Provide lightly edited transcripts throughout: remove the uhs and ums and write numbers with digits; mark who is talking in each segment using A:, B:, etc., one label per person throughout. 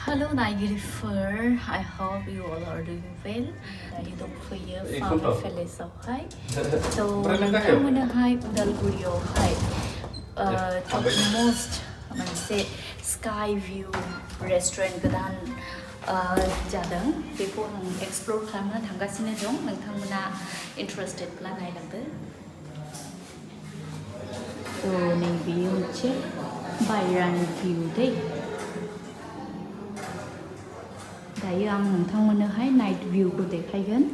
A: Hello, Niagara. I hope you all are doing well. Dari dongfaiyo farm village awhai. So nonthangmonahai Udalguri awhai top most मोनसे sky view restaurant goदान जादों बेखौ आं explore खालामनो थांगासिनो दं नोंथांमोना interested ब्ला नायलांदो नै बेयो मोनसे बायरानि view दै दायो आं नोंथांमोननोहाय नाइट भिउ खौ देखायगोन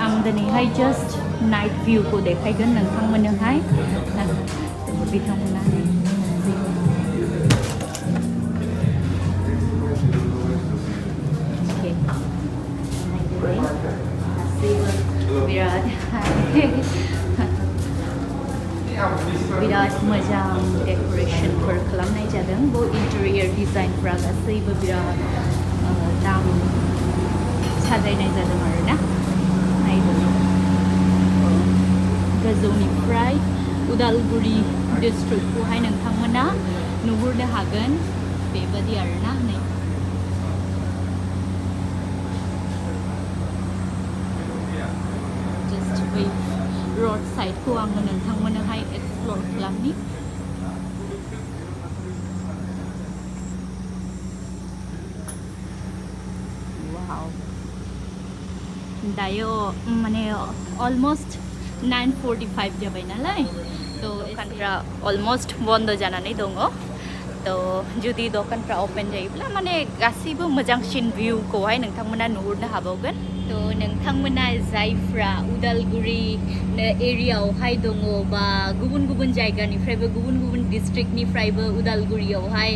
A: आं दिनैहाय जस्ट नाइट भिउ खौ देखायगोन नोंथांमोननोहाय बिथांमोना बिराद मोजां डेकोरेशनफोर खालामनाय जादों बो इंटेरियर डिजाइनफ्रा गासैबो बिराद दाम साजायनाय जादों आरोना नायदो गोजौनिफ्राय उदालगुरि डिस्ट्रिक्टखौहाय नोंथांमोना नुहुरनो हागोन बेबादि आरोना नै जस्ट बै रोड साइड को आङो नोंथांमोननोहाय एक्सप्लोर खालामनि वाव दायो माने अलमोस्ट 9:45 जाबाय नालाय तो दखानफ्रा अलमोस्ट बन्द जानानै दङ तो जुदि दखानफ्रा ओपन जायोब्ला माने गासैबो मोजांसिन भिउखौहाय नोंथांमोना नुहुरनो हाबावगोन तो नोंथांमोना जायफ्रा उदालगुरि एरियायावहाय दङ बा गुबुन गुबुन जायगानिफ्रायबो गुबुन गुबुन डिस्ट्रिक्टनिफ्रायबो उदालगुरियावहाय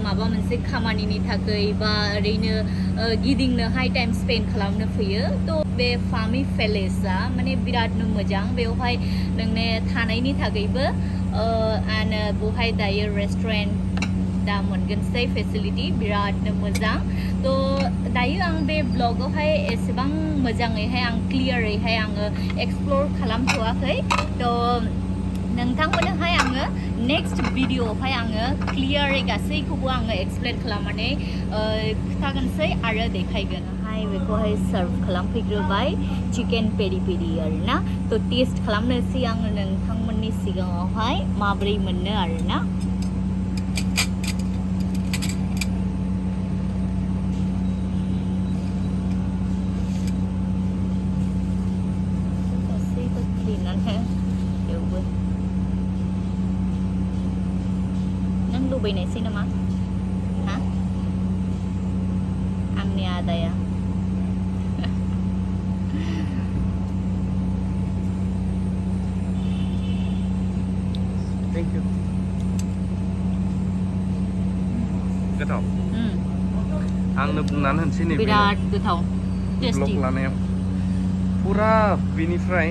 A: माबा मोनसे खामानिनि थाखाय बा ओरैनो गिदिंनोहाय टाइम स्पेन्ड खालामनो फैयो तो बे फार्मी पेलेसआ माने बिरादनो मोजां बेवहाय नोंने थानायनि थाखायबो एन्ड बेवहाय दायो रेस्टुरेन्ट दा मोनगोनसै फेसिलिटी बिरादनो मोजां तो दायो आं बे ब्लगावहाय एसेबां मोजाङैहाय आं क्लियारैहाय आङो एक्सप्लोर खालामथ'वाखै तो नोंथांमोननोहाय आङो नेक्स्ट भिडिअआवहाय आङो क्लियारै गासैखौबो आङो एक्सप्लेन खालामनानै खिथागोनसै आरो देखायगोन बेखौहाय सार्भ खालामफैग्रोबाय चिकेन पेरि पेरि आरोना तो टेस्ट खालामनोसै आङो नोंथांमोननि सिगाङावहाय माबोरै मोनो आरोना लुबैनायसै नामा हा आंनि आदाया
B: थेंक इउ गोथाव आंनो बुंनानै होनसै नै
A: बिराद गोथाव
B: ब्लग लानायाव पुरा बिनिफ्राय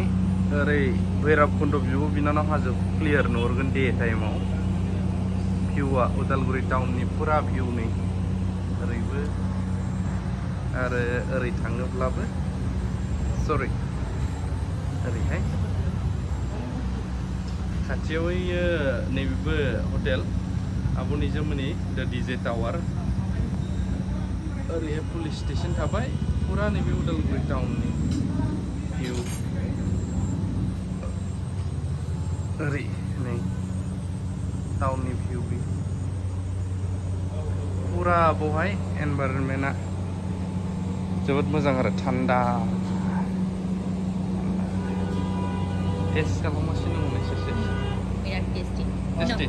B: ओरै भैरबकुन्द बिब' बिनानाव हाजो क्लियार नुहुरगोन दे टाइमाव भिउआ उदालगुरि टाउननि पुरा भिउ नै ओरैबो आरो ओरै थाङोब्लाबो सरि ओरैहाय खाथियाव नैबेबो हटेल आब'नि जोमोनि द डिजे टावार ओरैहाय पुलिस स्टेशन थाबाय पुरा नैबे उदालगुरि टाउननि भिउ ओरै नै टाउननि भिउ बे पुरा बहाय एनभाइरनमेन्टआ जोबोद मोजां आरो थान्दा टेस्ट खालामगासिनो दङ एसेसो
A: बिराद टेस्टी
B: टेस्टी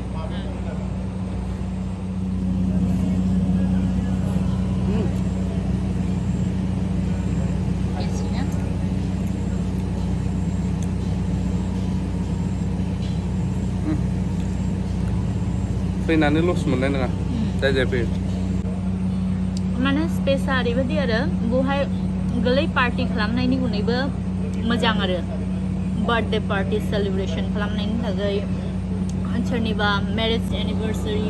B: फैनानै लस मोननाय नङा जाय जाय फैयो
A: माने स्पेसा ओरैबायदि आरो बेवहाय गोरलै पार्टि खालामनायनि उनैबो मोजां आरो बार्थडे पार्टि सेलिब्रेशन खालामनायनि थाखाय सोरनिबा मेरेज एनिभार्सारि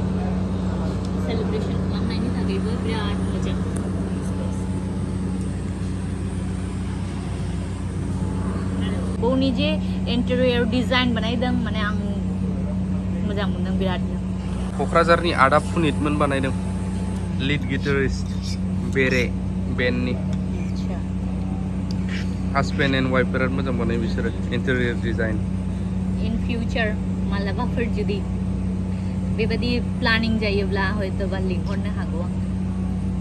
A: सेलिब्रेशन खालामनायनि थाखायबो बिराद मोजां बेयावनि जे इन्टेरियर डिजाइन बानायदों माने आं मोजां मोनदों बिरादनो
B: क'क्राझारनि आदा पुनितमोन बानायदों लिड गिटारिस्ट बेरे बेन्डनि हासबेन्ड एन्ड वाइफ बिराद मोजां बानायो बिसोरो इन्टेरियर डिजाइन
A: इन फिउचार मालाबाफोर जुदि बेबायदि प्लानिं जायोब्ला हयतोबा लिंहरनो हागौ आं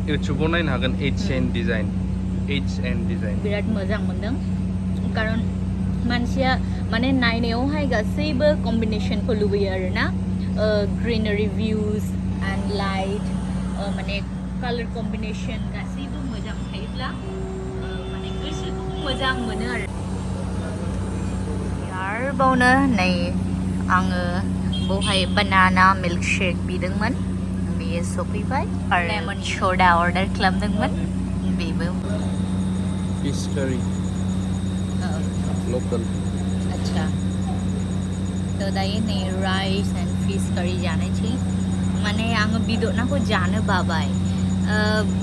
B: इउटुबाव नायनो हागोन एच एन्ड डिजाइन
A: बिराद मोजां मोनदों खारन मानसिया माने नायनायावहाय गासैबो कम्बिनेसनखौ लुबैयो आरोना ग्रीनरी भिउज एन्ड लाइट माने कालार कम्बिनेसन गासैबो मोजां थायोब्ला माने गोसोखौ मोजां मोनो आरोबावनो नै आङो बहाय बानाना मिल्क शेक बिदोंमोन बेयो सफैबाय लेमन स'डा अर्डार खालामदोंमोन बेबो
B: फिश कारि लकेल
A: अच्छा तो दायो नै राइस एन्ड फिश कारि जानोसै माने आङो बेदरखौ जानो बाबाय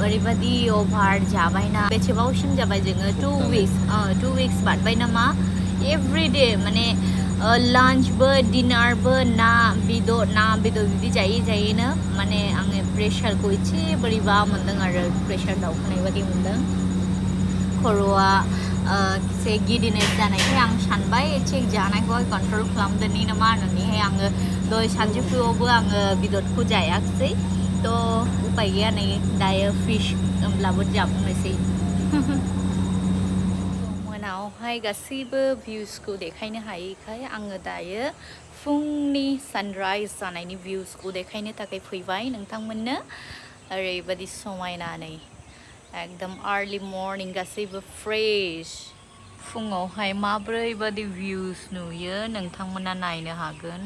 A: ओरैबायदि अभार जाबायना बेसेबांसिम जाबाय जोङो 2 weeks बारबाय नामा एभ्रिडे माने लान्चबो डिनारबो ना बेदर बिदि जायैनो माने आङो प्रेसारखौ एसे बोरैबा मोनदों आरो प्रेसार दावखोनाय बायदि मोनदों खर'आ एसे गिदिनेस जानायखाय आं सानबाय एसे जानायखौहाय कन्ट्रल खालामदोनि नामा होननानैहाय आङो दहाय सानजौफुआवबो आङो बेदरखौ जायाखिसै थ' उपाय गैया नै दायो फिश होमब्लाबो जाबावनोसै मोनायावहाय गासैबो भिउसखौ देखायनो हायैखाय आङो दायो फुंनि सानराइज जानायनि भिउसखौ देखायनो थाखाय फैबाय नोंथांमोननो ओरैबायदि समायना नै एकदम आर्लि मर्निं गासैबो फ्रेश फुङावहाय माब्रैबादि भिउस नुयो नोंथांमोना नायनो हागोन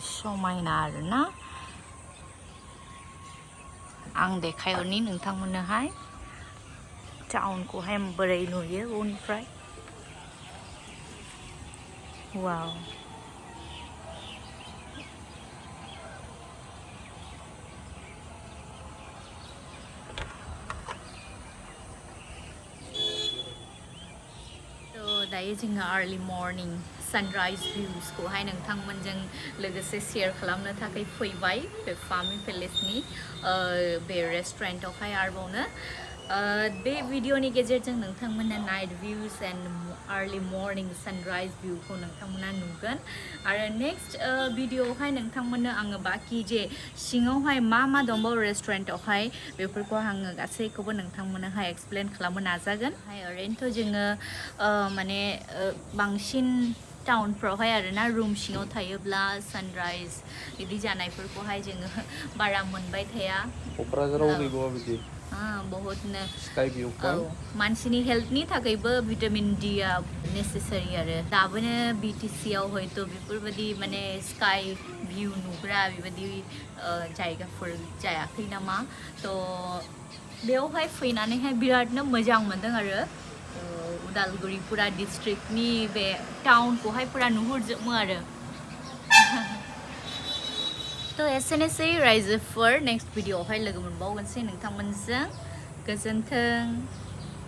A: समायना आरोना आं देखायहरनि नोंथांमोननोहाय टाउनखौहाय बोरै नुयो बेनिफ्राय वाव दायो जोङो आर्लि मर्निं सानराइज भिउसखौहाय नोंथांमोनजों लोगोसे शेयार खालामनो थाखाय फैबाय बे फार्मिं पेलेसनि बे रेस्टुरेन्टआवहाय आरोबावनो बे भिडिअनि गेजेरजों नोंथांमोना night views and early morning sunrise भिउखौ नोंथांमोना नुगोन आरो नेक्स्ट भिडिअआवहाय नोंथांमोननो आङो बाखि जे सिङावहाय मा दंबावो रेस्टुरेन्टआवहाय बेफोरखौ आङो गासैखौबो नोंथांमोननोहाय एक्सप्लेन खालामनो नाजागोन ओरैनोथ' जोङो माने बांसिन टाउनफ्रावहाय आरोना रुम सिङाव थायोब्ला सानराइज बिदि जानायफोरखौहाय जोङो बारा मोनबाय थाया
B: क'क्राझाराव गैबावा बिदि
A: बहुतनो
B: स्काई भिउ पइन्ट
A: मानसिनि हेल्थनि थाखायबो भिटामिन डिआ नेसेसारि आरो दाबोनो बिटिसिआव हयथ' बेफोरबायदि माने स्काई भिउ नुग्रा बेबायदि जायगाफोर जायाखै नामा थ' बेयावहाय फैनानैहाय बिरादनो मोजां मोनदों आरो उदालगुरि पुरा डिस्ट्रिक्टनि बे टाउनखौहाय पुरा नुहुरजोबो आरो थ' एसेनोसै रायजोफोर नेक्स्ट भिडिअआवहाय लोगो मोनबावगोनसै नोंथांमोनजों गोजोन्थों